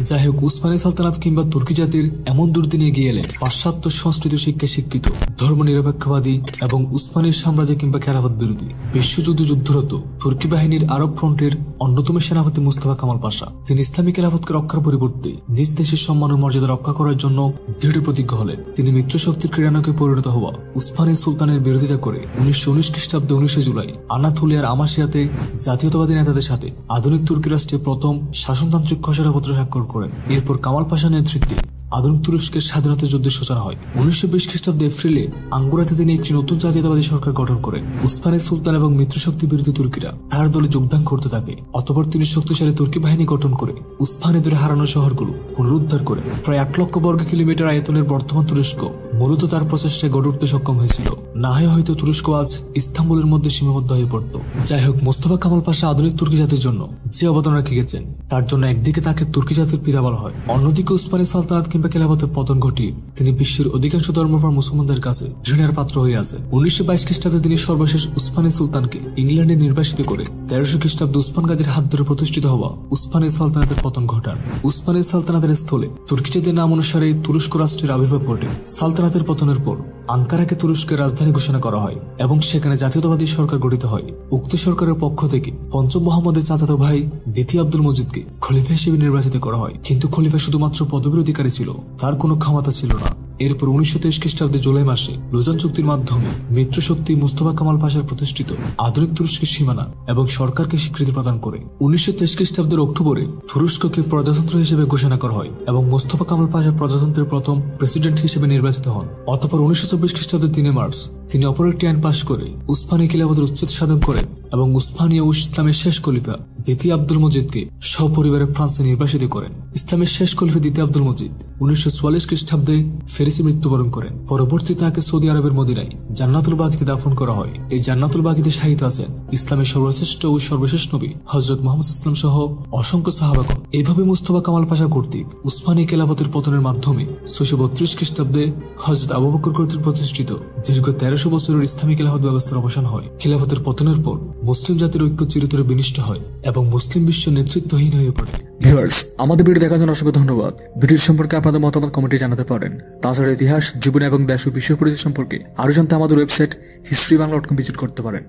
যাই হোক, উসমানী সালতানাত কিংবা তুর্কি জাতির এমন দুর্দিনে এগিয়ে এলেন পাশ্চাত্য সংস্কৃতি শিক্ষায় শিক্ষিত, ধর্ম নিরপেক্ষবাদী এবং উসমানীর সাম্রাজ্য কিংবা খেলাফত বিরোধী বিশ্বযুদ্ধ যুদ্ধরত তুর্কি বাহিনীর আরব ফ্রন্টের অন্যতম সেনাপতি মুস্তফা কামাল পাশা। তিনি ইসলামী খেলাফতকে রক্ষার পরিবর্তে নিজ দেশের সম্মান ও মর্যাদা রক্ষা করার জন্য দৃঢ় প্রতিজ্ঞ হলেন। তিনি মিত্রশক্তির ক্রীড়ানকে পরিণত হওয়া উসমানী সুলতানের বিরোধিতা করে 1919 খ্রিস্টাব্দে 19 জুলাই আনাতোলিয়ার আমাসিয়াতে জাতীয়তাবাদী নেতাদের সাথে আধুনিক তুর্কি রাষ্ট্রের প্রথম শাসনতান্ত্রিক খসড়াপত্র স্বাক্ষর করেন। এরপর কামাল পাশার নেতৃত্বে আধুনিক তুরস্কের স্বাধীনতা যুদ্ধের সূচনা হয়। 1920 খ্রিস্টাব্দে এপ্রিলে আঙ্গুরাতে তিনি একটি নতুন জাতীয়তাবাদী সরকার গঠন করেন। উসমানী সুলতান এবং মিত্রশক্তি বিরোধী তুর্কিরা তার দলে যোগদান করতে থাকে। অতঃপর তিনি শক্তিশালী তুর্কি বাহিনী গঠন করে উসমানীদের হারানো শহরগুলো পুনরুদ্ধার করে প্রায় 8 লক্ষ বর্গ কিলোমিটার আয়তনের বর্তমান তুরস্ক মূলত তার প্রচেষ্টায় গড়ে উঠতে সক্ষম হয়েছিল। না হয় হয়তো তুরস্ক আজ ইস্তাম্বুলের মধ্যে সীমাবদ্ধ হয়ে পড়ত। যাই হোক, মোস্তফা কামাল পাশা আধুনিক তুর্কি জাতির জন্য যে অবদান রেখে গেছেন তার জন্য একদিকে তাকে তুর্কি জাতির পিতা বলা হয়, অন্যদিকে উসমানী সালতানাত কিংবা খেলাফতের পতন ঘটিয়ে তিনি বিশ্বের অধিকাংশ ধর্মপ্রাণ মুসলমানদের কাছে ঘৃণার পাত্র হয়ে আছে। 1922 খ্রিস্টাব্দে তিনি সর্বশেষ উসমানী সুলতানকে ইংল্যান্ডে নির্বাসিত করে 1300 খ্রিস্টাব্দে উসমান গাজীর হাত ধরে প্রতিষ্ঠিত হওয়া উসমানী সালতানাতের পতন ঘটান। উসমানী সালতানাতের স্থলে তুর্কি জাতির নাম অনুসারে তুরস্ক রাষ্ট্রের আবির্ভাব ঘটে। সালতানাতের পতনের পর আঙ্কারাকে তুরস্কের রাজধানী ঘোষণা করা হয় এবং সেখানে জাতীয়তাবাদী সরকার গঠিত হয়। উক্ত সরকারের পক্ষ থেকে পঞ্চম মোহাম্মদের চাচাতো ভাই দ্বিতীয় আব্দুল মজিদকে খলিফা হিসেবে নির্বাচিত করা হয়। কিন্তু খলিফা শুধুমাত্র পদবীর অধিকারী ছিল, তার কোনো ক্ষমতা ছিল না। এরপর 1923 খ্রিস্টাব্দে জুলাই মাসে লোজান চুক্তির মাধ্যমে মিত্রশক্তি মুস্তফা কামাল পাশার প্রতিষ্ঠিত আধুনিক তুরস্কের সীমানা এবং সরকারকে স্বীকৃতি প্রদান করে 1923 খ্রিস্টাব্দের অক্টোবরে তুরস্ককে প্রজাতন্ত্র হিসেবে ঘোষণা করা হয় এবং মুস্তফা কামাল পাশা প্রজাতন্ত্রের প্রথম প্রেসিডেন্ট হিসেবে নির্বাচিত হন। অতঃপর 1924 খ্রিস্টাব্দের 3 মার্চ তিনি অপর একটি আইন পাশ করে উসমানী খিলাফতের উচ্ছেদ সাধন করেন এবং উসমানীয় ও ইসলামের শেষ খলিফা দ্বিতীয় আব্দুল মজিদকে সপরিবারে ফ্রান্সে নির্বাসিত করেন। ইসলামের শেষ খলিফা দ্বিতীয় আব্দুল মজিদ 1944 খ্রিস্টাব্দে ফেরিসে মৃত্যুবরণ করেন। পরবর্তীতে তাকে সৌদি আরবের মদিনায় জান্নাতুল বাকিতে দাফন করা হয়। এই জান্নাতুল বাকিতে শাহিদ আছেন ইসলামের সর্বশ্রেষ্ঠ ও সর্বশেষ নবী হযরত মুহাম্মদ ইসলাম সহ অসংখ্য সাহাবাগণ। এইভাবে মুস্তফা কামাল পাশা কর্তৃক উসমানী খেলাফতের পতনের মাধ্যমে 632 খ্রিস্টাব্দে হযরত আবু বকর কর্তৃক প্রতিষ্ঠিত দীর্ঘ 1300 বছরের ইসলামী খেলাফত ব্যবস্থার অবসান হয়। খেলাফতের পতনের পর মুসলিম জাতির ঐক্য চিরতরে বিনষ্ট হয় এবং মুসলিম বিশ্ব নেতৃত্বহীন হয়ে পড়ে। ভিউয়ার্স, আমাদের ভিডিও দেখার জন্য অসংখ্য ধন্যবাদ। ভিডিও সম্পর্কে আপনাদের মতামত কমেন্টে জানাতে পারেন। তাছাড়া ইতিহাস, জীবন এবং দেশ ও বিশ্ব পরিচয় সম্পর্কে আরো জানতে আমাদের ওয়েবসাইট historyBangla.com ভিজিট করতে পারেন।